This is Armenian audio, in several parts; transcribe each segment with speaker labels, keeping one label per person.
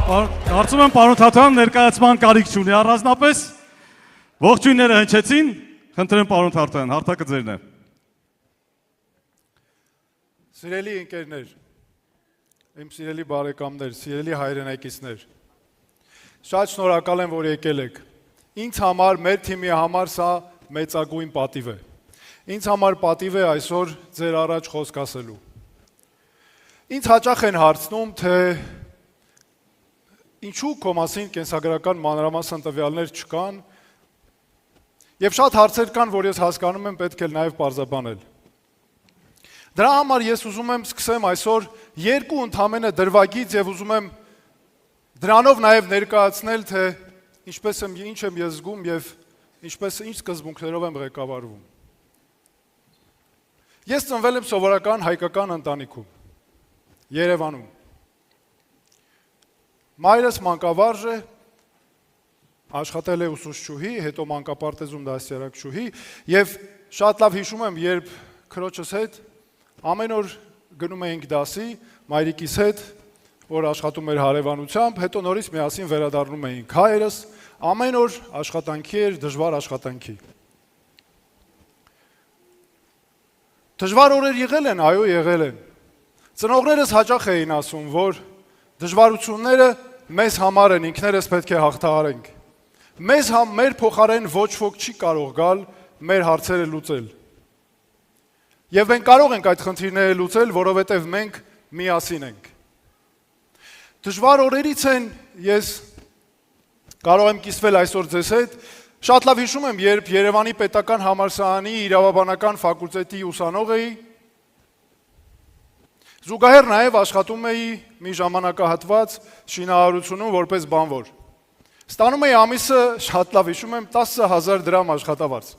Speaker 1: Կարծում եմ պարոն Թաթոյան ներկայացման կարիք չունի առանձնապես։ Ողջույնները հնչեցին, խնդրեմ պարոն Թաթոյան, հարթակը ձերն է։
Speaker 2: Սիրելի ընկերներ, իմ սիրելի բարեկամներ, սիրելի հայրենակիցներ, շատ շնորհակալ եմ, որ եկել եք։ Ինձ համար, մեր թիմի համար սա մեծագույն պատիվ է։ Ինձ համար պատիվ է այսօր ձեր առաջ խոսք ասելու։ Ինձ հաճախ են հարցնում, թե ինչու քո մասին կենսագրական մանրամասն տվյալներ չկան, եւ շատ հարցեր կան, որ ես հասկանում եմ, պետք է նաեւ պարզաբանել։ Դրա համար ես ուզում եմ սկսեմ այսօր երկու ընդհանրապես դրվագից եւ ուզում եմ դրանով նաեւ ներկայացնել, թե ինչպես եմ, ինչ եմ ես զգում եւ ինչ սկզբունքներով եմ ղեկավարվում։ Ես ծնվել եմ սովորական հայկական ընտանիքում, Երևանում։ Մայրս մանկավարժ է, աշխատել է ուսուցչուհի, հետո մանկապարտեզում դասյարակչուհի եւ շատ լավ հիշում եմ, երբ քրոջս հետ ամեն օր գնում էինք դասի, մայրիկիս հետ, որ աշխատում էր հարևանությամբ, հետո նորից միասին վերադառնում էինք հայրս, ամեն օր աշխատանքի էր, դժվար աշխատանքի։ Դժվար օրեր եղել են, այո, եղել են։ Ծնողներս հաճախ էին ասում, որ դժվարությունները մեզ համար են, ինքներս պետք է հաղթահարենք։ Մեր փոխարեն ոչ ոք չի կարող գալ մեր հարցերը լուծել։ Եվ մենք կարող ենք այդ խնդիրները լուծել, որովհետև մենք միասին ենք։ Դժվար օրերից են ես կարող եմ կիսվել այսօր ձեզ հետ։ Շատ լավ հիշում եմ, երբ Երևանի պետական համալսարանի իրավաբանական ֆակուլտետի ուսանող էի, զուգահեռ նաև աշխատում էի մի ժամանակահատված շինարարությունում որպես բանվոր։ Ստանում էի ամիսը, շատ լավ հիշում եմ, 10,000 դրամ աշխատավարձ։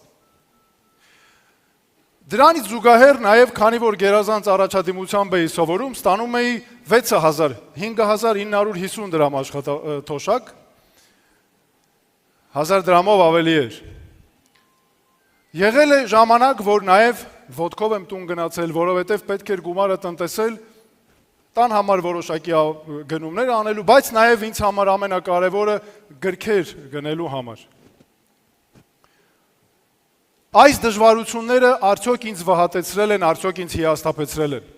Speaker 2: Դրանից զուգահեռ նաև, քանի որ գերազանց առաջադիմությամբ էի սովորում, ստանում էի 6,000, 5,950 դրամ թոշակ, 1000 դրամով ավելի էր։ Եղել է ժամանակ, որ նաև ոտքով եմ տուն գնացել, որովհետև պետք էր գումարը տնտեսել, տան համար որոշակի գնումներ անելու, բայց նաև ինձ համար ամենակարևորը գրքեր գնելու համար։ Այս դժվարությունները արդյոք ինձ վհատեցրել են, արդյոք ինձ հիասթափեցրել են։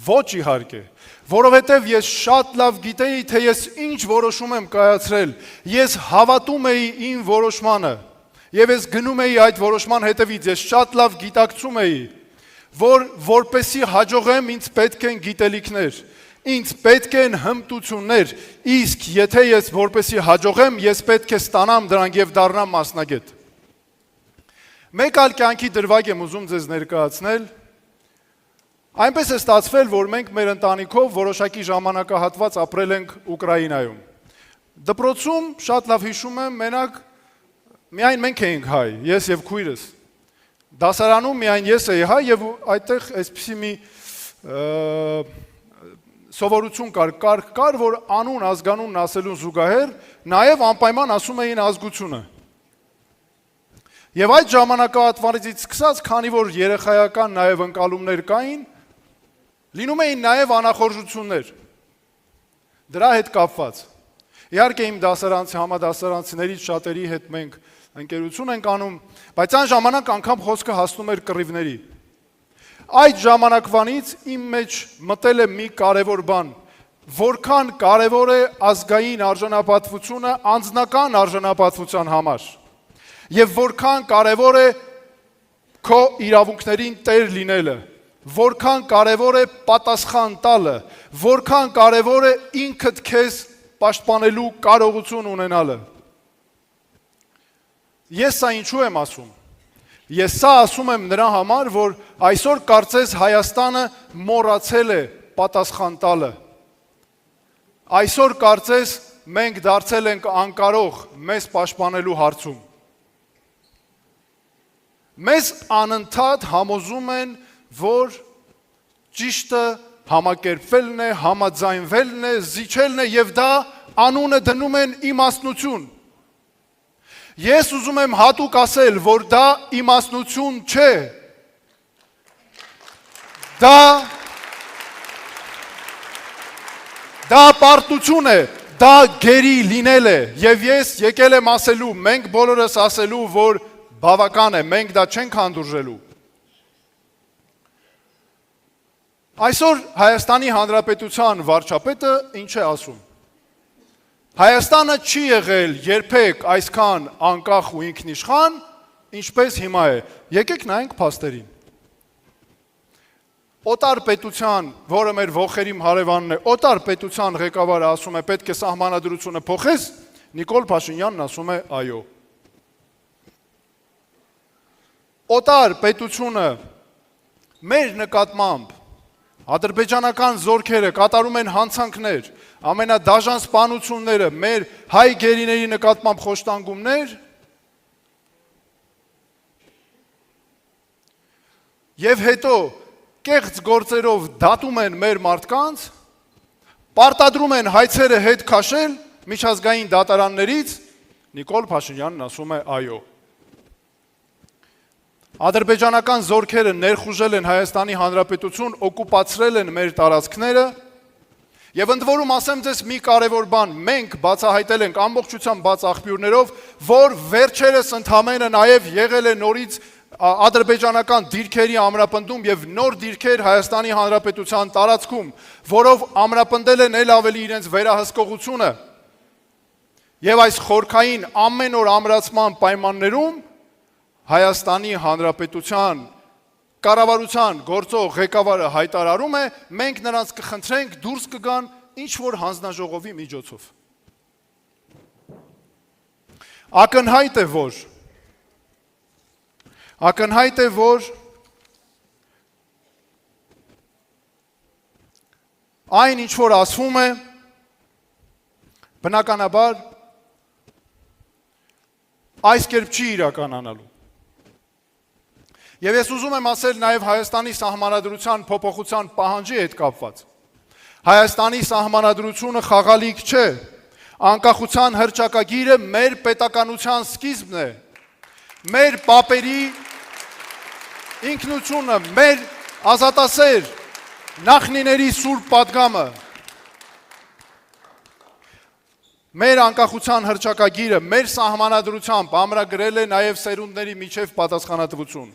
Speaker 2: Ոչ իհարկե, որովհետև ես շատ լավ գիտեի, թե ես ինչ որոշում եմ կայացրել, ես հավատում էի իմ որոշմանը, եւ ես գնում էի այդ որոշման հետևից, ես շատ լավ գիտակցում էի, որ որպեսի հաջողեմ, ինձ պետք են գիտելիքներ, ինձ պետք են հմտություններ, իսկ եթե ես որպեսի հաջողեմ, ես պետք է ստանամ դրանք եւ դառնամ մասնագետ։ Մեկ այլ կյանքի դրվագ եմ ուզում ձեզ ներկայացնել։ Այնպես է ստացվել, որ մենք մեր ընտանիքով որոշակի ժամանակահատված ապրել ենք Ուկրաինայում։ Դպրոցում շատ լավ հիշում եմ, մենակ միայն մենք էինք հայ, ես եւ քույրս։ Դասարանում միայն ես էի հայ եւ այդտեղ այսպիսի մի սովորություն կար, որ անուն ազգանունն ասելուն զուգահեռ նաեւ անպայման ասում էին ազգությունը։ Եվ այդ ժամանակահատվածից սկսած, քանի որ երեխայական նաեւ ընկալումներ կային, լինում էին նաև անախորժություններ, դրա հետ կապված։ Իհարկե իմ համադասարանցիներից շատերի հետ մենք ընկերություն ենք անում, բայց այն ժամանակ անգամ խոսքը հասնում էր կռիվների։ Այդ ժամանակվանից իմ մեջ մտել է մի կարևոր բան, որքան կարևոր է ազգային արժանապատվությունը անձնական արժանապատվության համար, եւ որքան կարևոր է քո իրավունքներին տեր լինելը, որքան կարևոր է պատասխան տալը, որքան կարևոր է ինքդ քեզ պաշտպանելու կարողություն ունենալը։ Ես սա ինչու եմ ասում։ Ես սա ասում եմ նրա համար, որ այսօր կարծես Հայաստանը մոռացել է պատասխան տալը։ Այսօր կարծես մենք դարձել ենք անկարող մեզ պաշտպանելու հարցում։ Մեզ անընդհատ համոզում են, որ ճիշտը համակերպվելն է, համաձայնվելն է, զիջելն է եւ դա անունը դնում են իմաստնություն։ Ես ուզում եմ հատուկ ասել, որ դա իմաստնություն չէ։ Դա պարտություն է, դա գերի լինել է եւ ես եկել եմ ասելու, մենք բոլորս ասելու, որ բավական է, մենք դա չենք հանդուրժելու։ Այսօր Հայաստանի Հանրապետության վարչապետը ինչ է ասում։ Հայաստանը չի եղել երբեք այսքան անկախ ու ինքնիշխան, ինչպես հիմա է։ Եկեք նայենք փաստերին։ Օտար պետության, որը մեր ողերիմ հարևանն է, օտար պետության ղեկավարը ասում է պետք է սահմանադրությունը փոխես, Նիկոլ Փաշինյանն ասում է այո։ Օտար պետությունը մեր նկատմամբ ադրբեջանական զորքերը կատարում են հանցանքներ, ամենադաժան սպանությունները, մեր հայ գերիների նկատմամբ խոշտանգումներ, եւ հետո կեղծ գործերով դատում են մեր մարդկանց, պարտադրում են հայցերը հետ քաշել միջազգային դատարաններից, Նիկոլ Փաշինյանն ասում է այո։ Ադրբեջանական զորքերը ներխուժել են Հայաստանի Հանրապետություն, օկուպացրել են մեր տարածքները, եւ ընդ որում ասեմ ձեզ մի կարևոր բան, մենք բացահայտել ենք ամբողջությամբ բաց աղբյուրներով, որ վերջերս ընդհանրապես նաեւ եղել է նորից ադրբեջանական դիրքերի ամրապնդում եւ նոր դիրքեր Հայաստանի Հանրապետության տարածքում, որով ամրապնդել են ել ավելի իրենց վերահսկողությունը եւ այս խորքային ամեն օր ամրացման պայմաններում Հայաստանի Հանրապետության կառավարության գործող ղեկավարը հայտարարում է, մենք նրանց կխնդրենք դուրս կգան ինչ որ հանձնաժողովի միջոցով։ Ակնհայտ է, որ այն ինչ որ ասվում է, բնականաբար այս կերպ չի իրականանալու։ Եվ ես ուզում եմ ասել նաև Հայաստանի սահմանադրության փոփոխության պահանջի հետ կապված։ Հայաստանի սահմանադրությունը խաղալիք չէ, անկախության հռչակագիրը մեր պետականության սկիզբն է, մեր պապերի ինքնությունը, մեր ազատասեր նախնիների սուրբ պատգամը, մեր անկախության հռչակագիրը, մեր սահմանադրությամբ ամրագրել է նաև սերունդների միջև պատասխանատվություն։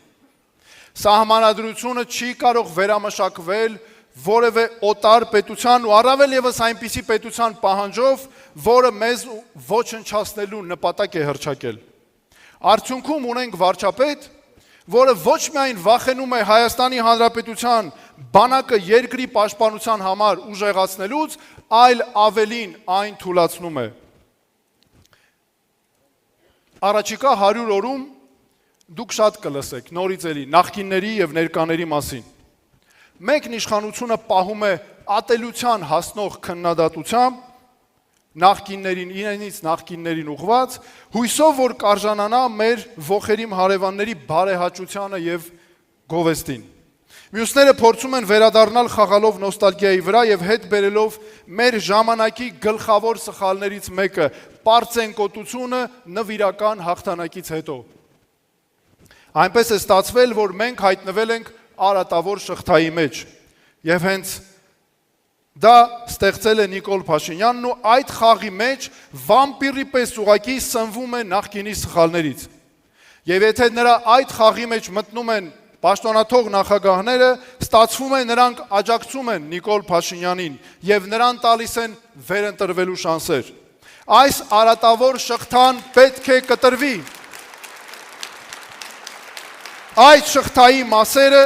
Speaker 2: Սահմանադրությունը չի կարող վերամշակվել որևէ օտար պետության ու առավել ևս այնպիսի պետության պահանջով, որը մեզ ոչնչացնելու նպատակ է հռչակել։ Արդյունքում ունենք վարչապետ, որը ոչ միայն վախենում է Հայաստանի Հանրապետության բանակը երկրի պաշտպանության համար ուժեղացնելուց, այլ ավելին այն թուլացնում է։ Առաջիկա 100 օրում դուք շատ կլսեք նորից էլի նախկինների եւ ներկաների մասին։ Մեկն իշխանությունը պահում է ատելության հասնող քննադատությամբ նախկիններին ուղված, հույսով որ կարժանանա մեր ողերիմ հարևանների բարեհաճությանը եւ գովեստին։ Մյուսները փորձում են վերադառնալ խաղալով նոստալգիայի վրա եւ հետ բերելով մեր ժամանակի գլխավոր սխալներից մեկը՝ պարծենկոտությունը նվիրական հաղթանակից հետո։ Այնպես է ստացվել, որ մենք հայտնվել ենք արատավոր շղթայի մեջ եւ հենց դա ստեղծել է Նիկոլ Փաշինյանն ու այդ խաղի մեջ վամպիրի պես ուղակի սնվում է նախկինի սխալներից։ Եվ եթե նրա այդ խաղի մեջ մտնում են պաշտոնաթող նախագահները, ստացվում է նրանք աջակցում են Նիկոլ Փաշինյանին եւ նրան տալիս են վերընտրվելու շանսեր։ Այս արատավոր շղթան պետք է կտրվի։ Այդ շղթայի մասերը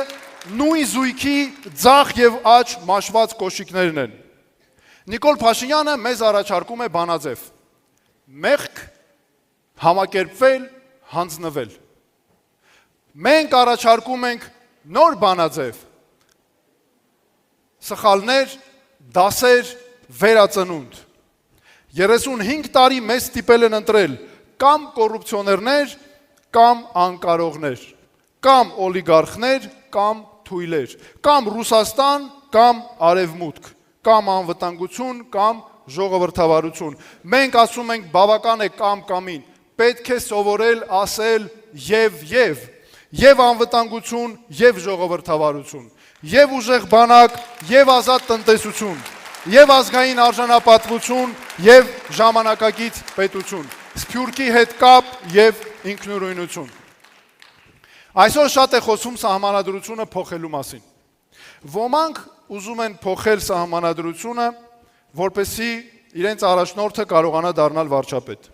Speaker 2: նույն զույգի ձախ եւ աջ մաշված կոշիկներն են։ Նիկոլ Փաշինյանը մեզ առաջարկում է բանաձև։ Մեղք, համակերպվել, հանձնվել։ Մենք առաջարկում ենք նոր բանաձև։ Սխալներ, դասեր, վերածնունդ։ 35 տարի մեզ ստիպել են ընտրել կամ կոռուպցիոներներ, կամ անկարողներ, կամ օլիգարխներ, կամ թույլեր, կամ Ռուսաստան, կամ Արևմուտք, կամ անվտանգություն, կամ ժողովրդավարություն։ Մենք ասում ենք բավական է կամ-կամին, պետք է սովորել ասել եւ անվտանգություն, եւ ժողովրդավարություն, եւ ուժեղ բանակ, եւ ազատ տնտեսություն, եւ ազգային արժանապատվություն եւ ժամանակակից պետություն, Սփյուռքի հետ կապ եւ ինքնուրույնություն։ Այսօր շատ է խոսում սահմանադրությունը փոխելու մասին։ Ոմանք ուզում են փոխել սահմանադրությունը, որպեսզի իրենց առաջնորդը կարողանա դառնալ վարչապետ։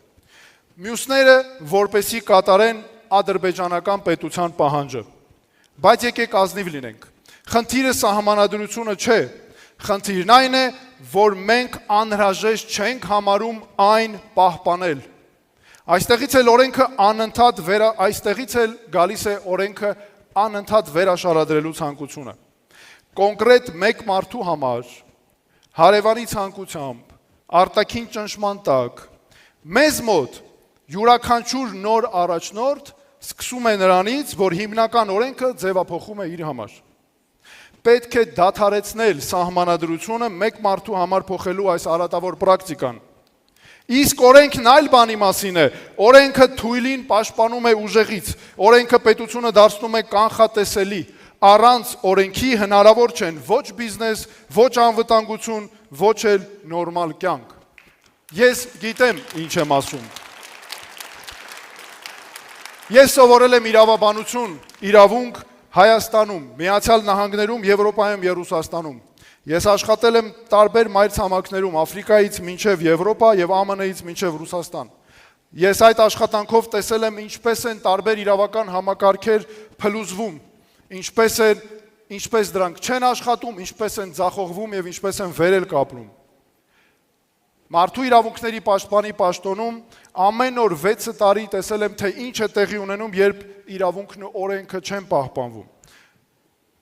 Speaker 2: Մյուսները, որպեսզի կատարեն ադրբեջանական պետության պահանջը։ Բայց եկեք ազնիվ լինենք։ Խնդիրը սահմանադրությունը չէ, խնդիրն այն է, որ մենք անհրաժեշտ չենք համարում այն պահպանել։ Այստեղից էլ օրենքը այստեղից էլ գալիս է օրենքը անընդհատ վերաշարադրելու ցանկությունը։ Կոնկրետ մեկ մարդու համար հարևանի ցանկությամբ արտաքին ճնշման տակ մեզ մոտ յուրաքանչյուր նոր առաջնորդ սկսում է նրանից, որ հիմնական օրենքը ձևափոխում է իր համար։ Պետք է դադարեցնել սահմանադրությունը մեկ մարդու համար փոխելու այս արատավոր պրակտիկան։ Իսկ օրենքն այլ բանի մասին է, օրենքը թույլին պաշտպանում է ուժեղից, օրենքը պետությունը դարձնում է կանխատեսելի, առանց օրենքի հնարավոր չեն ոչ բիզնես, ոչ անվտանգություն, ոչ էլ նորմալ կյանք։ Ես գիտեմ ինչ եմ ասում։ Ես սովորել եմ իրավաբանություն, իրավունք Հայաստանում, Միացյալ Նահանգներում, Եվրոպայում եւ Ռուսաստանում։ Ես աշխատել եմ տարբեր մայրցամաքներում, Աֆրիկայից մինչև Եվրոպա եւ ԱՄՆ-ից մինչև Ռուսաստան։ Ես այդ աշխատանքով տեսել եմ ինչպես են տարբեր իրավական համակարգեր փլուզվում, ինչպես դրանք չեն աշխատում, ինչպես են ձախողվում եւ ինչպես են վերել կապնում։ Մարդու իրավունքների պաշտպանի պաշտոնում ամեն օր 6 տարի տեսել եմ, թե ինչ է տեղի ունենում, երբ իրավունքն ու օրենքը չեն պահպանվում։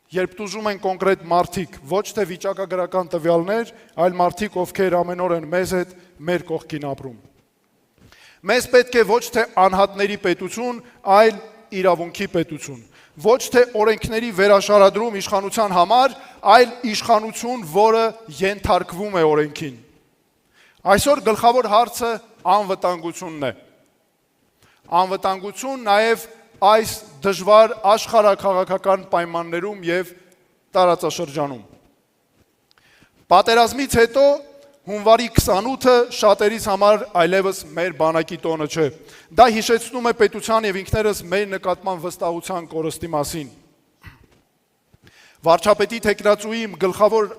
Speaker 2: Երբ տուժում են կոնկրետ մարդիկ, ոչ թե վիճակագրական տվյալներ, այլ մարդիկ, ովքեր ամեն օր են մեզ հետ մեր կողքին ապրում։ Մեզ պետք է ոչ թե անհատների պետություն, այլ իրավունքի պետություն։ Ոչ թե օրենքների վերաշարադրում իշխանության համար, այլ իշխանություն, որը ենթարկվում է օրենքին։ Այսօր գլխավոր հարցը անվտանգությունն է։ Անվտանգություն նաև այս դժվար աշխարհաքաղաքական պայմաններում եւ տարածաշրջանում։ Պատերազմից հետո հունվարի 28-ը շատերիս համար այլևս մեր բանակի տոնը չէ։ Դա հիշեցնում է պետության եւ ինքներս մեր նկատմամբ վստահության կորստի մասին։ Վարչապետի թեկնածուի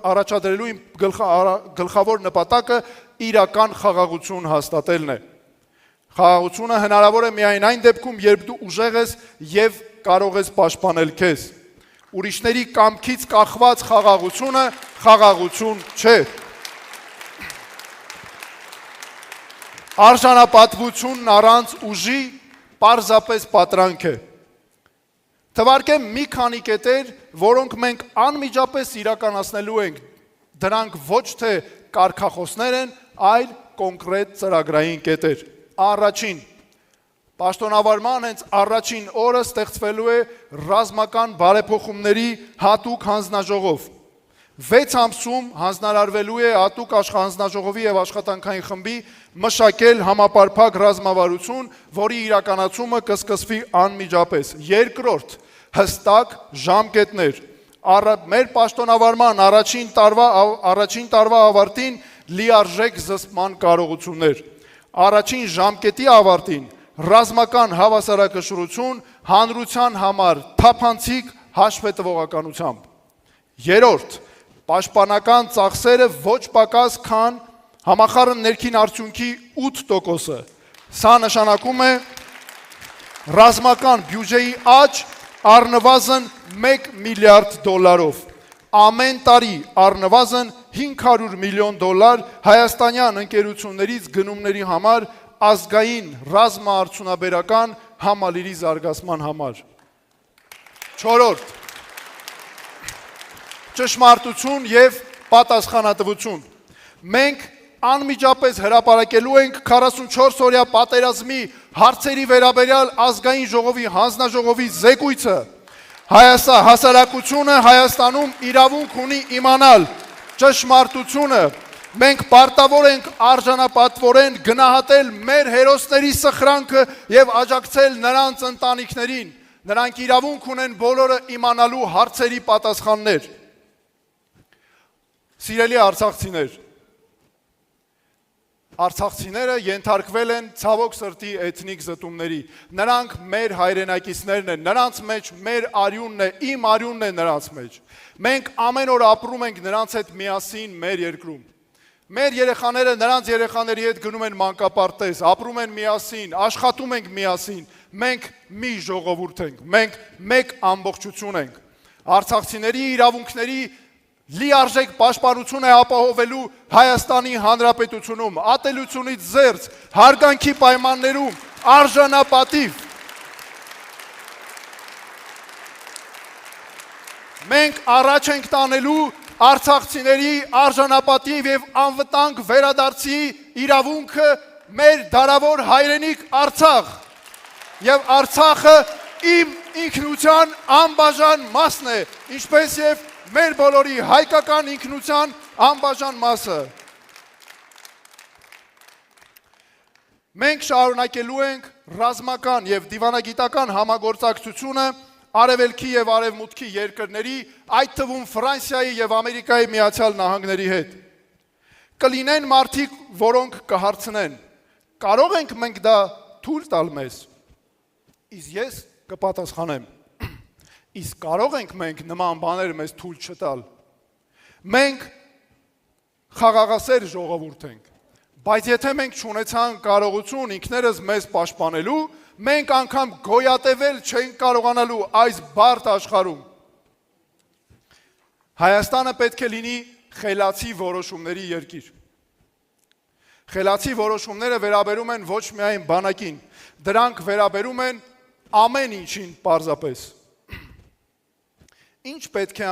Speaker 2: առաջադրելու գլխավոր նպատակը իրական խաղաղություն հաստատելն է։ Խաղաղությունը հնարավոր է միայն այն դեպքում, երբ դու ուժեղ ես եւ կարող ես պաշտպանել քեզ։ Ուրիշների կամքից կախված խաղաղությունը խաղաղություն չէ։ Արժանապատվությունն առանց ուժի պարզապես պատրանք է։ Թվարկեմ մի քանի կետեր, որոնք մենք անմիջապես իրականացնելու ենք։ Դրանք ոչ թե կարգախոսներ են, այլ կոնկրետ ծրագրային կետեր։ Առաջին, պաշտոնավարման հենց առաջին օրը ստեղծվելու է ռազմական բարեփոխումների հատուկ հանձնաժողով։ 6 ամսում հանձնարարվելու է հատուկ հանձնաժողովի եւ աշխատանքային խմբի մշակել համապարփակ ռազմավարություն, որի իրականացումը կսկսվի անմիջապես։ Երկրորդ, հստակ ժամկետներ։ Մեր պաշտոնավարման առաջին տարվա ավարտին լիարժեք զսպման կարողություններ։ Առաջին ժամկետի ավարտին ռազմական հավասարակշռություն հանրության համար թափանցիկ հաշվետվողականությամբ։ Երրորդ, պաշտպանական ծախսերը ոչ պակաս քան համախառն ներքին արդյունքի 8%-ը։ Սա նշանակում է ռազմական բյուջեի աճ առնվազն $1 միլիարդ։ Ամեն տարի առնվազն $500 միլիոն հայաստանյան ընկերություններից գնումների համար ազգային ռազմաարդյունաբերական համալիրի զարգացման համար։ Չորրորդ, ճշմարտություն եւ պատասխանատվություն։ Մենք անմիջապես հրապարակելու ենք 44-օրյա պատերազմի հարցերի վերաբերյալ ազգային ժողովի հանձնաժողովի զեկույցը։ Հասարակությունը Հայաստանում իրավունք ունի իմանալ ճշմարտությունը։ Մենք պարտավոր ենք արժանապատվորեն գնահատել մեր հերոսների սխրանքը եւ աջակցել նրանց ընտանիքներին։ Նրանք իրավունք ունեն բոլորը իմանալու հարցերի պատասխաններ։ Սիրելի արցախցիներ, արցախցիները ենթարկվել են ցավոք սրտի էթնիկ զտումների։ Նրանք մեր հայրենակիցներն են, նրանց մեջ մեր արյունն է, իմ արյունն է նրանց մեջ։ Մենք ամեն օր ապրում ենք նրանց հետ միասին մեր երկրում։ Մեր երեխաները նրանց երեխաների հետ գնում են մանկապարտեզ, ապրում են միասին, աշխատում ենք միասին։ Մենք մի ժողովուրդ ենք, մենք մեկ ամբողջություն ենք։ Արցախցիների իրավունքների լիարժեք պաշտպանություն է ապահովելու Հայաստանի Հանրապետությունում, ատելությունից զերծ, հարգանքի պայմաններում, արժանապատիվ։ Մենք առաջ ենք տանելու արցախցիների արժանապատիվ եւ անվտանգ վերադարձի իրավունքը մեր դարավոր հայրենիք Արցախ։ Եվ Արցախը իմ ինքնության անբաժան մասն է, ինչպես եւ մեր բոլորի հայկական ինքնության անբաժան մասը։ Մենք շարունակելու ենք ռազմական եւ դիվանագիտական համագործակցությունը Արևելքի եւ Արևմուտքի երկրների, այդ թվում Ֆրանսիայի եւ Ամերիկայի Միացյալ Նահանգների հետ։ Կլինեն մարդիկ, որոնք կհարցնեն. կարող ենք մենք դա թույլ տալ մեզ։ Իսկ ես կպատասխանեմ. իսկ կարող ենք մենք նման բաներ մեզ թույլ չտալ։ Մենք խաղաղասեր ժողովուրդ ենք, բայց եթե մենք չունեցանք կարողություն ինքներս մեզ պաշտպանելու, մենք անգամ գոյատևել չենք կարողանալու այս բարդ աշխարհում։ Հայաստանը պետք է լինի խելացի որոշումների երկիր։ Խելացի որոշումները վերաբերում են ոչ միայն բանակին, դրանք վերաբերում են ամեն ինչին պարզապես։ Ինչ պետք է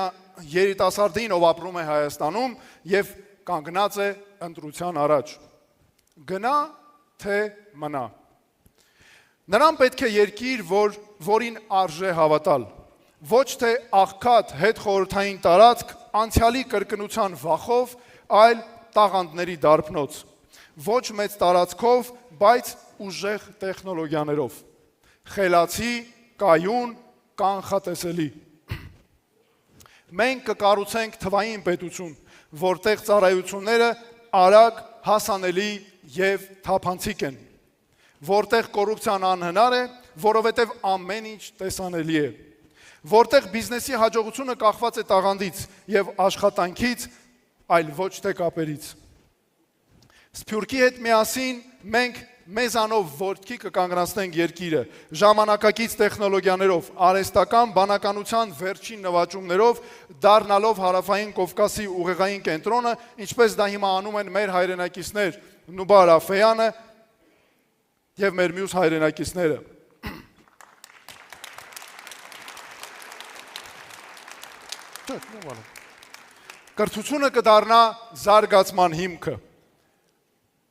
Speaker 2: երիտասարդին, ով ապրում է Հայաստանում եւ կանգնած է ընտրության առաջ։ Գնա թե մնա։ Նրան պետք է երկիր, որին արժե հավատալ, ոչ թե աղքատ հետխորհրդային տարածք անցյալի կրկնության վախով, այլ տաղանդների դարբնոց, ոչ մեծ տարածքով, բայց ուժեղ տեխնոլոգիաներով, խելացի, կայուն, կանխատեսելի։ Մենք կկառուցենք թվային պետություն, որտեղ ծառայությունները արագ, հասանելի եւ թափանցիկ են, որտեղ կոռուպցիան անհնար է, որովհետև ամեն ինչ տեսանելի է, որտեղ բիզնեսի հաջողությունը կախված է տաղանդից եւ աշխատանքից, այլ ոչ թե կապերից։ Սփյուռքի հետ միասին մենք մեզանով որդքի կկանգնացնենք երկիրը, ժամանակակից տեխնոլոգիաներով, արհեստական բանականության վերջին նվաճումներով, դառնալով Հարավային Կովկասի ուղեղային կենտրոնը, ինչպես դա հիմա անում են մեր հայրենակիցներ Նուբար Աֆեյանը եւ մեր մյուս հայրենակիցները։ Կրթությունը կդառնա զարգացման հիմքը։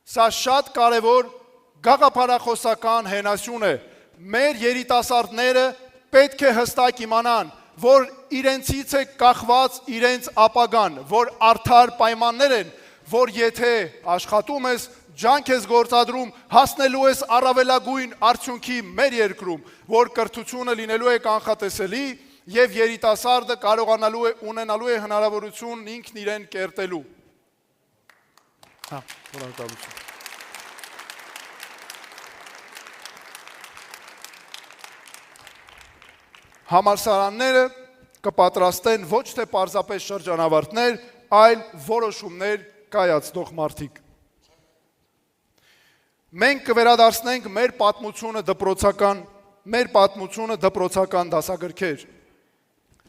Speaker 2: Սա շատ կարևոր գաղափարախոսական հենասյուն է։ Մեր երիտասարդները պետք է հստակ իմանան, որ իրենցից է կախված իրենց ապագան, որ արդար պայմաններ են, որ եթե աշխատում ես, ջանք ես գործադրում, հասնելու ես առավելագույն արդյունքի մեր երկրում, որ կրթությունը լինելու է կանխատեսելի եւ երիտասարդը կարողանալու է ունենալու է հնարավորություն ինքն իրեն կերտելու։ Շնորհակալություն։ Համալսարանները կպատրաստեն ոչ թե պարզապես շրջանավարտներ, այլ որոշումներ կայացնող մարդիկ։ Մենք կվերադարձնենք մեր պատմությունը դպրոցական դասագրքեր։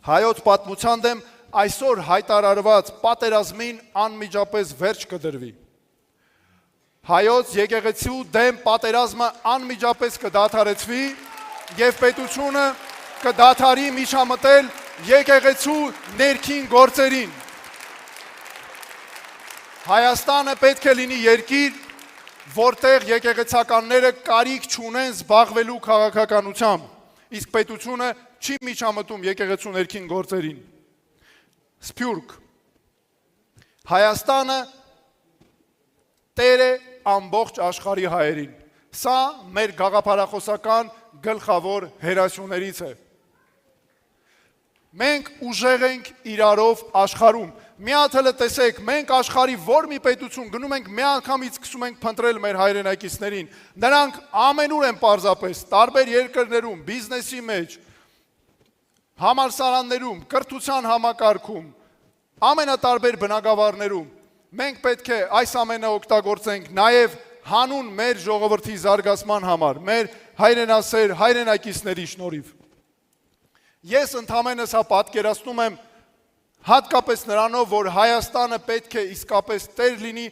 Speaker 2: Հայոց պատմության դեմ այսօր հայտարարված պատերազմին անմիջապես վերջ կդրվի։ Հայոց եկեղեցու դեմ պատերազմը անմիջապես կդադարեցվի եւ պետությունը կդադարի միջամտել եկեղեցու ներքին գործերին։ Հայաստանը պետք է լինի երկիր, որտեղ եկեղեցականները կարիք չունեն զբաղվելու քաղաքականությամբ, իսկ պետությունը չի միջամտում եկեղեցու ներքին գործերին։ Սփյուռք։ Հայաստանը տեր է ամբողջ աշխարհի հայերին։ Սա մեր գաղափարախոսական գլխավոր հերասյուներից է։ Մենք ուժեղ ենք իրարով աշխարհում, մի հատ հələ տեսեք, մենք աշխարհի որ մի պետություն գնում ենք, միանգամից սկսում ենք փնտրել մեր հայրենակիցներին։ Նրանք ամենուր են պարզապես, տարբեր երկրներում, բիզնեսի մեջ, համալսարաններում, կրթության համակարգում, ամենատարբեր բնակավարներում։ Մենք պետք է այս ամենը օգտագործենք նաև հանուն մեր ժողովրդի զարգացման համար, մեր հայրենասեր հայրենակիցների շնորհիվ։ Ես ընդհանրապես հա պատկերացնում եմ հատկապես նրանով, որ Հայաստանը պետք է իսկապես տեր լինի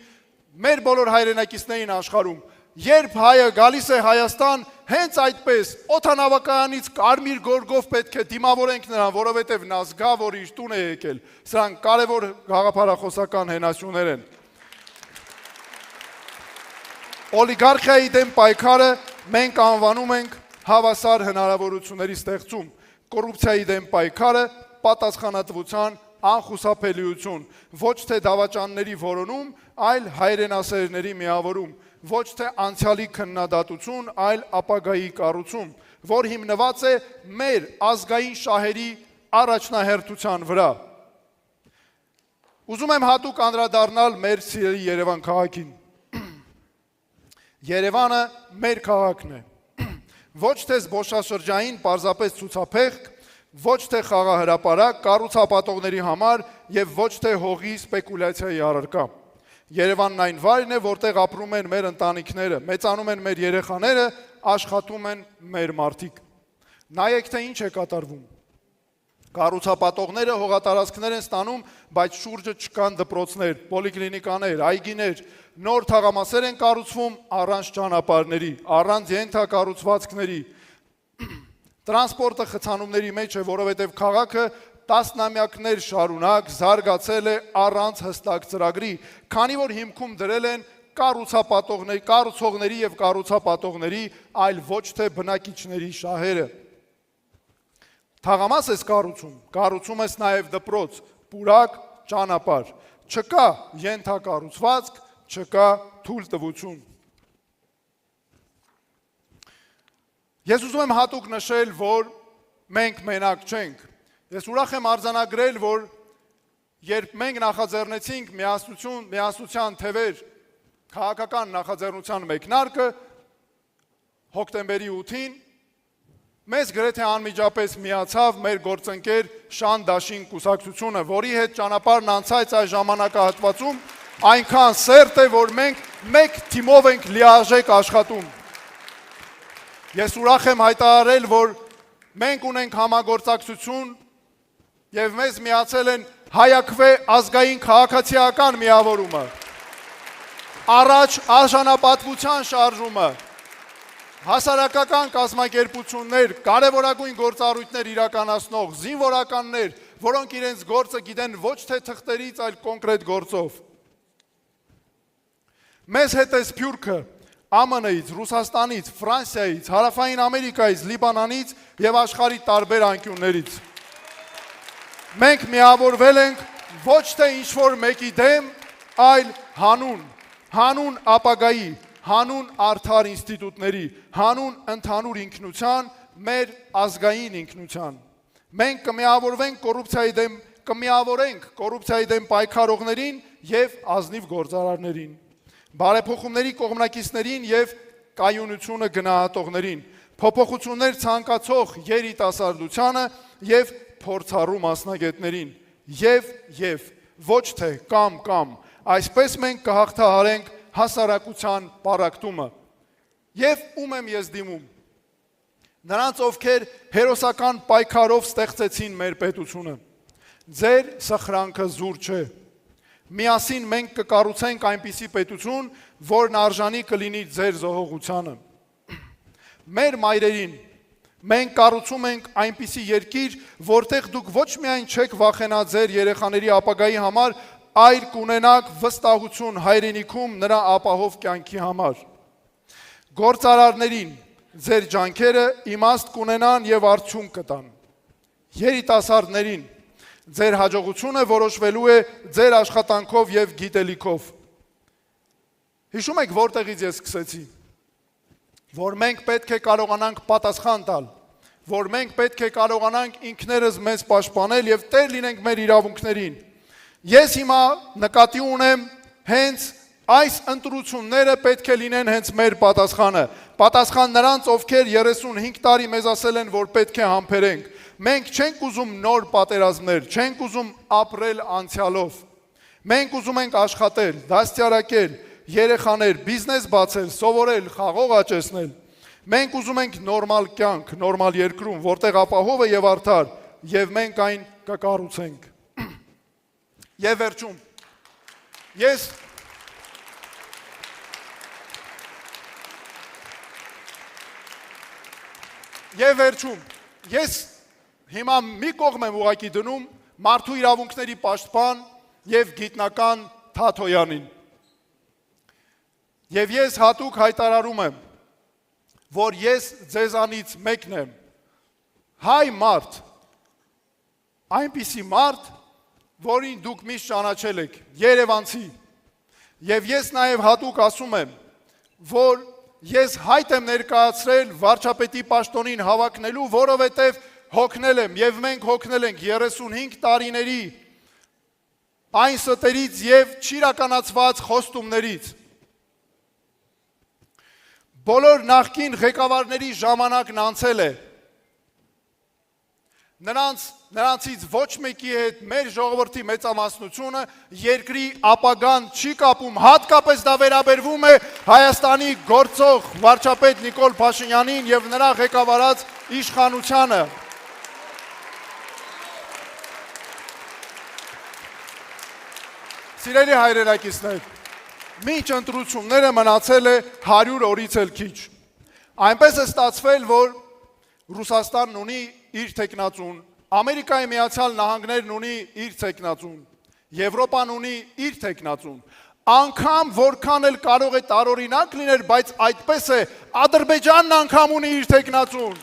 Speaker 2: մեր բոլոր հայրենակիցներին աշխարհում։ Երբ հայը գալիս է Հայաստան, հենց այդպես օդանավակայանից կարմիր գորգով պետք է դիմավորենք նրան, որովհետև նա զգա, որ իր տուն է եկել։ Սրանք կարևոր գաղափարախոսական հենասյուներ են։ Օլիգարխիայի դեմ պայքարը մենք անվանում ենք հավասար հնարավորությունների ստեղծում, կոռուպցիայի դեմ պայքարը պատասխանատվության անխուսափելիություն, ոչ թե դավաճանների որոնում, այլ հայրենասերների միավորում, ոչ թե անցյալի քննադատություն, այլ ապագայի կառուցում, որ հիմնված է մեր ազգային շահերի առաջնահերթության վրա։ Ուզում եմ հատուկ անդրադառնալ մեր սիրելի Երևան քաղաքին։ Երևանը մեր քաղաքն է։ Ոչ թե զբոսաշրջային պարզապես ցուցափեղկ, ոչ թե խաղահրապարակ, կառուցապատողների համար եւ ոչ թե հողի սպեկուլյացիայի առարկա։ Երևանն այն վայրն է, որտեղ ապրում են մեր ընտանիքները, մեծանում են մեր երեխաները, աշխատում են մեր մարդիկ։ Նայեք, թե ինչ է կատարվում։ Կառուցապատողները հողատարածքներ են ստանում, բայց շուրջը չկան դպրոցներ, պոլիկլինիկաներ, այգիներ, նոր թաղամասեր են կառուցվում առանց ճանապարհների, առանց ենթակառուցվածքների։ Տրանսպորտը խցանումների մեջ է, որովհետև քաղաքը տասնամյակներ շարունակ զարգացել է առանց հստակ ծրագրի, քանի որ հիմքում դրել են կառուցողների եւ կառուցապատողների, այլ ոչ թե բնակիչների շահերը։ Թաղամաս ես կառուցում ես նաև դպրոց, պուրակ, ճանապարհ, չկա ենթակառուցվածք, չկա թույլտվություն։ Ես ուզում եմ հատուկ նշել, որ մենք մենակ չենք։ Ես ուրախ եմ արձանագրել, որ երբ մենք նախաձեռնեցինք միասնության թևեր քաղաքական նախաձեռնության մեկնարկը հոկտեմբերի 8-ին, մեզ գրեթե անմիջապես միացավ մեր գործընկեր Շան Դաշին կուսակցությունը, որի հետ ճանապարհն անցած այս ժամանակահատվածում այնքան սերտ է, որ մենք մեկ թիմով ենք լիարժեք աշխատում։ Ես ուրախ եմ հայտարարել, որ մենք ունենք համագործակցություն եւ մեզ միացել են Հայաքվե ազգային քաղաքացիական միավորումը, առաջ արժանապատվության շարժումը, հասարակական կազմակերպություններ, կարևորագույն գործառույթներ իրականացնող զինվորականներ, որոնք իրենց գործը գիտեն ոչ թե թղթերից, այլ կոնկրետ գործով։ Մեզ հետ է Սփյուռքը, ԱՄՆ-ից, Ռուսաստանից, Ֆրանսիայից, Հարավային Ամերիկայից, Լիբանանից եւ աշխարհի տարբեր անկյուններից։ Մենք միավորվել ենք ոչ թե ինչ-որ մեկի դեմ, այլ հանուն ապագայի, հանուն արդար ինստիտուտների, հանուն ընդհանուր ինքնության, մեր ազգային ինքնության։ Մենք կմիավորենք կոռուպցիայի դեմ պայքարողներին եւ ազնիվ գործարարներին, բարեփոխումների կողմնակիցներին եւ կայունությունը գնահատողներին, փոփոխություններ ցանկացող երիտասարդությանը եւ փորձառու մասնագետներին, եւ ոչ թե կամ, այսպես մենք կհաղթահարենք հասարակության պառակտումը։ Եվ ում եմ ես դիմում։ Նրանց, ովքեր հերոսական պայքարով ստեղծեցին մեր պետությունը։ Ձեր սխրանքը զուր չէ։ Միասին մենք կկառուցենք այնպիսի պետություն, որն արժանի կլինի ձեր զոհողությանը։ Մեր մայրերին մենք կառուցում ենք այնպիսի երկիր, որտեղ դուք ոչ միայն չեք վախենա ձեր երեխաների ապագայի համար, այլ կունենաք վստահություն հայրենիքում նրա ապահով կյանքի համար։ Գործարարներին ձեր ջանքերը իմաստ կունենան եւ արդյունք կտան։ Երիտասարդներին ձեր հաջողությունը որոշվելու է ձեր աշխատանքով եւ գիտելիքով։ Հիշում եք որտեղից ես սկսեցի, որ մենք պետք է կարողանանք պատասխան տալ, որ մենք պետք է կարողանանք ինքներս մեզ պաշտպանել եւ տեր լինենք մեր իրավունքներին, Ես հիմա նկատի ունեմ հենց այս ընտրությունները պետք է լինեն հենց մեր պատասխանը։ Պատասխան նրանց, ովքեր 35 տարի մեզ ասել են, որ պետք է համբերենք։ Մենք չենք ուզում նոր պատերազմներ, չենք ուզում ապրել անցյալով։ Մենք ուզում ենք աշխատել, դաստիարակել, երեխաներ, բիզնես բացել, սովորել, խաղող աճեցնել։ Մենք ուզում ենք նորմալ կյանք, նորմալ երկրում, որտեղ ապահով է եւ արդար, եւ մենք այն կկառուցենք։ Եվ վերջում, ես հիմա մի կողմ եմ ուղղակի դնում մարդու իրավունքների պաշտպան եւ գիտնական Թաթոյանին։ Եվ ես հատուկ հայտարարում եմ, որ ես ձեզանից մեկն եմ, հայ մարդ, այնպիսի մարդ, որին դուք միշտ ճանաչել եք, երևանցի։ Եվ ես նաև հատուկ ասում եմ, որ ես հայտ եմ ներկայացրել վարչապետի պաշտոնին հավակնելու, որովհետև հոգնել եմ, եւ մենք հոգնել ենք 35 տարիների այն ստերից եւ չիրականացված խոստումներից։ Բոլոր նախկին ղեկավարների ժամանակն անցել է։ Նրանցից ոչ մեկի հետ մեր ժողովրդի մեծամասնությունը երկրի ապագան չի կապում, հատկապես դա վերաբերվում է Հայաստանի գործող վարչապետ Նիկոլ Փաշինյանին եւ նրա ղեկավարած իշխանությանը։ Սիրելի հայրենակիցներ, մինչ ընտրությունները մնացել է 100 օրից էլ քիչ։ Այնպես է ստացվել, որ Ռուսաստանն ունի իր թեկնածուն, Ամերիկայի Միացյալ Նահանգներն ունի իր թեկնածուն, Եվրոպան ունի իր թեկնածուն, անգամ որքան էլ կարող է տարօրինակ լինել, բայց այդպես է, Ադրբեջանն անգամ ունի իր թեկնածուն։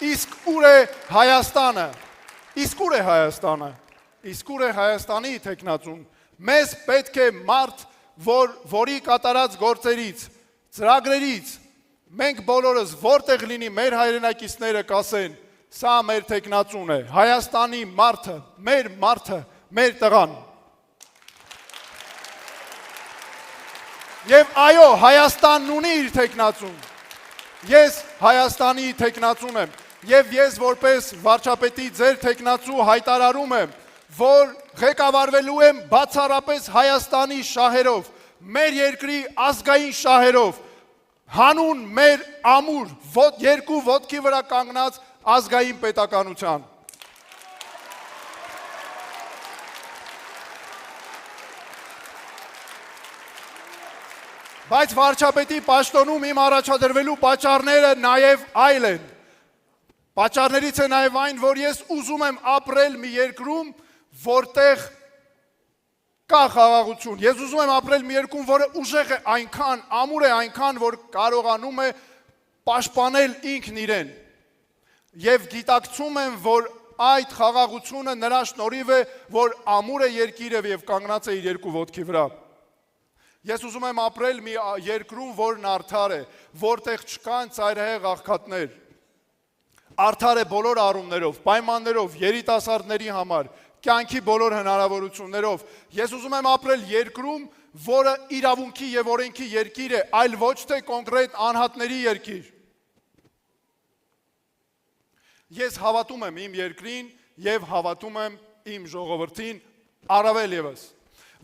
Speaker 2: Իսկ ուր է Հայաստանը։ Իսկ ուր է Հայաստանի թեկնածուն։ Մեզ պետք է մարդ, որի կատարած գործերից, ծրագրերից մենք բոլորս որտեղ լինի մեր հայրենակիցները կասեն, սա մեր թեկնածուն է, Հայաստանի մարդը, մեր տղան։ Եվ այո, Հայաստանն ունի իր թեկնածուն։ Ես Հայաստանի թեկնածուն եմ, եւ ես որպես վարչապետի ձեր թեկնածու հայտարարում եմ, որ ղեկավարվելու եմ բացառապես Հայաստանի շահերով, մեր երկրի ազգային շահերով, հանուն մեր ամուր երկու ոտքի վրա կանգնած ազգային պետականության։ Բայց վարչապետի պաշտոնում իմ առաջադրվելու պատճառները նաև այլ են։ Պատճառներից է նաև այն, որ ես ուզում եմ ապրել մի երկրում, որտեղ կա խաղաղություն։ Ես ուզում եմ ապրել մի երկրում, որը ուժեղ է այնքան, ամուր է այնքան, որ կարողանում է պաշտպանել ինքն իրեն։ Եվ գիտակցում եմ, որ այդ խաղաղությունը նրա շնորհիվ է, որ ամուր է երկիրը եւ կանգնած է իր երկու ոտքի վրա։ Ես ուզում եմ ապրել մի երկրում, որն արդար է, որտեղ չկան ծայրահեղ աղքատներ։ Արդար է բոլոր առումներով, պայմաններով, երիտասարդների համար, կյանքի բոլոր հնարավորություններով։ Ես ուզում եմ ապրել երկրում, որը իրավունքի եւ օրենքի երկիր է, այլ ոչ թե կոնկրետ անհատների երկիր։ Ես հավատում եմ իմ երկրին եւ հավատում եմ իմ ժողովրդին առավել եւս,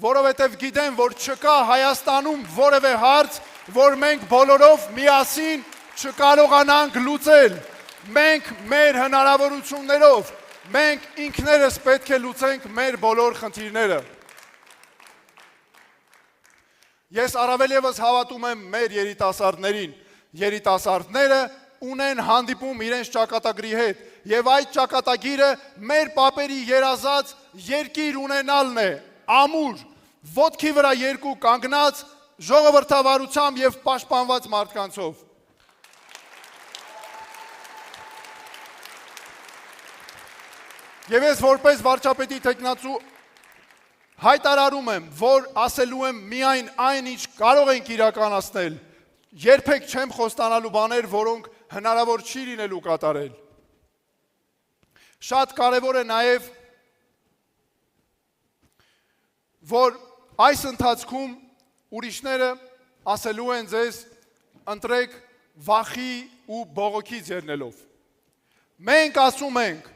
Speaker 2: որովհետեւ գիտեմ, որ չկա Հայաստանում որևէ հարց, որ մենք բոլորով միասին չկարողանանք լուծել։ Մենք մեր հնարավորություններով, մենք ինքներս պետք է լուծենք մեր բոլոր խնդիրները։ Ես առավել եւս հավատում եմ մեր երիտասարդներին։ Երիտասարդները ունեն հանդիպում իրենց ճակատագրի հետ, եւ այդ ճակատագիրը մեր պապերի երազած երկիր ունենալն է, ամուր, ոտքի վրա երկու կանգնած, ժողովրդավարությամբ եւ պաշտպանված մարդկանցով։ Եվ ես որպես վարչապետի թեկնածու հայտարարում եմ, որ ասելու եմ միայն այն, ինչ կարող ենք իրականացնել, երբեք չեմ խոստանալու բաներ, որոնք հնարավոր չի լինելու կատարել։ Շատ կարևոր է նաև որ այս ընթացքում ուրիշները ասելու են ձեզ ընտրեք վախի ու բողոքից ելնելով։ Մենք ասում ենք,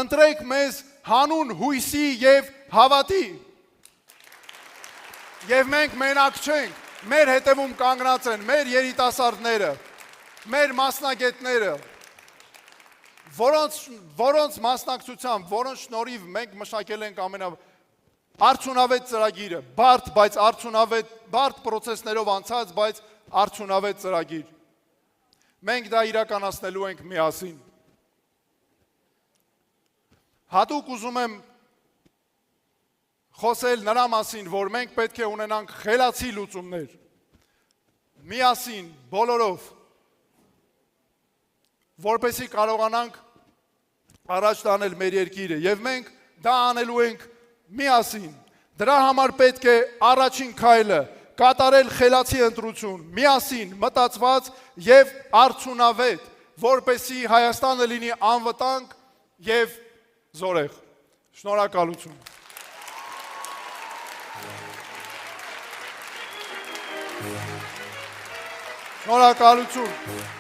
Speaker 2: ընտրեք մեզ հանուն հույսի եւ հավատի։ Եվ մենք մենակ չենք, մեր հետևում կանգնած են մեր երիտասարդները, մեր մասնագետները, որոնց մասնակցությամբ, որոնց շնորհիվ մենք մշակել ենք արդյունավետ ծրագիրը, բարդ պրոցեսներով անցած, բայց արդյունավետ ծրագիր։ Մենք դա իրականացնելու ենք միասին։ Հատուկ ուզում եմ խոսել նրա մասին, որ մենք պետք է ունենանք խելացի լուծումներ, միասին, բոլորով, որպեսզի կարողանանք առաջ տանել մեր երկիրը, եւ մենք դա անելու ենք միասին։ Դրա համար պետք է առաջին քայլը կատարել խելացի ընտրություն, միասին, մտածված եւ արդյունավետ, որպեսզի Հայաստանը լինի անվտանգ եւ զորեղ։ Շնորհակալություն։ Շնորհակալություն։